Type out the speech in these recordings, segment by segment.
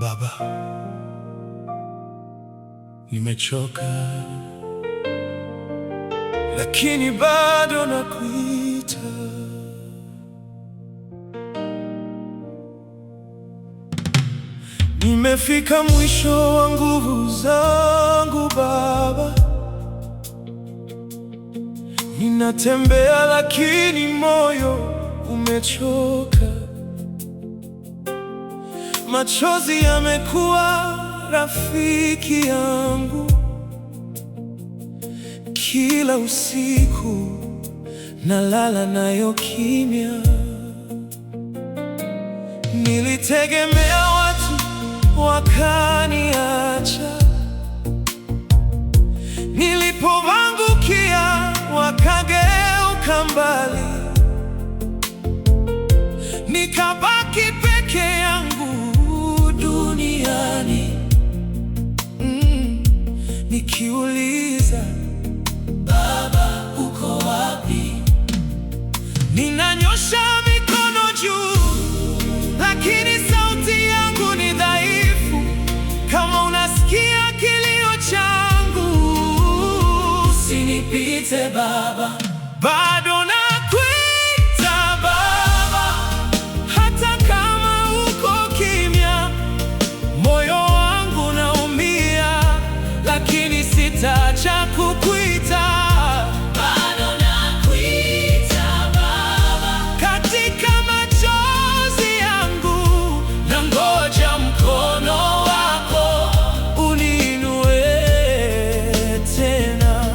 Baba, nimechoka, lakini bado nakuita. Nimefika mwisho wa nguvu zangu Baba, ninatembea lakini moyo umechoka. Machozi yamekuwa rafiki yangu, kila usiku nalala nayo kimya. Nilitegemea watu wakaniacha, nilipoangukia wakageuka mbali, nikabaki peke yangu duniani. Nikiuliza, Baba uko wapi? Ninanyosha mikono juu, lakini sauti yangu ni dhaifu. Kama unasikia kilio changu, usinipite Baba. Bado nakuita Baba, hata kama uko kimya. Moyo wangu naumia, lakini sitaacha kukuita. Bado nakuita Baba, katika machozi yangu nangoja mkono wako uniinue tena.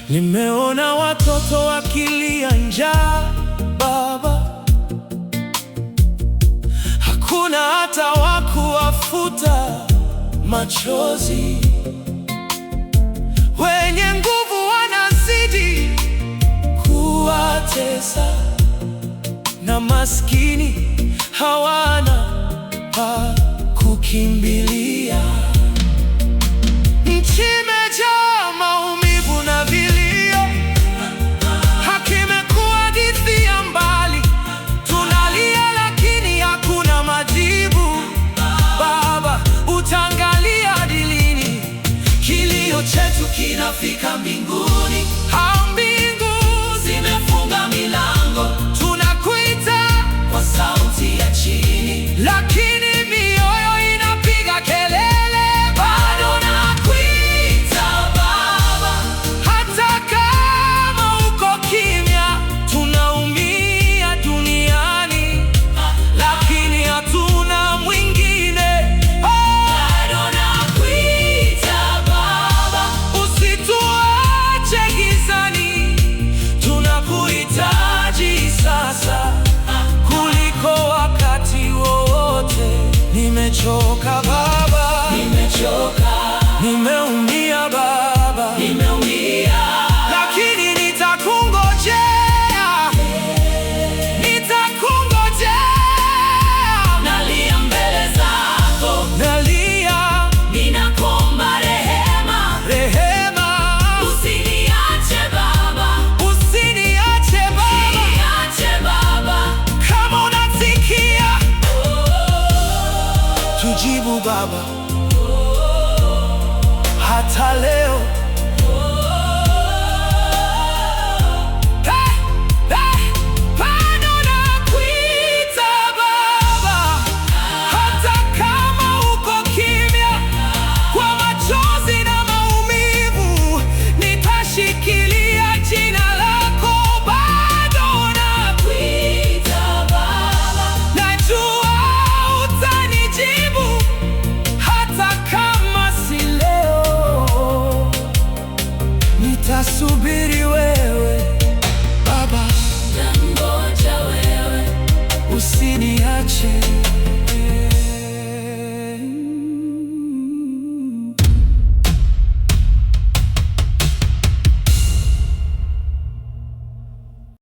Nimeona watoto wakilia njaa Baba, hakuna hata wa kuwafuta machozi. Wenye nguvu wanazidi kuwatesa, na maskini hawana pa kukimbilia. Nchi imejaa maumivu na vilio, haki imekuwa hadithi ya mbali. Tunalia lakini hakuna majibu. Baba, utaangalia hadi lini? Kilio chetu kinafika mbinguni, au mbingu zimefunga milango? Tunakuita kwa sauti ya chini, lakini mioyo inapiga kelele. Bado nakuita Baba, hata kama uko kimya. Tunaumia duniani, lakini hatuna mwingine. Bado nakuita Baba, usituache gizani. Tunakuhitaji sasa kuliko wakati wowote. Nimechoka Baba, nimechoka, nimeumia Baba, nimeumia, lakini nitakungojea, nitakungojea. Nalia mbele zako, nalia, ninakuomba rehema, rehema. Usiniache Baba, usiniache Baba, usiniache Baba. Kama unasikia, tujibu Baba, hata leo. Bado nakuita Baba, hata kama uko kimya. Kwa machozi na maumivu nitashikilia jina lako. Bado nakuita Baba, najua utanijibu, hata kama si leo. Nitasubiri wewe Baba, nangoja wewe, usiniache.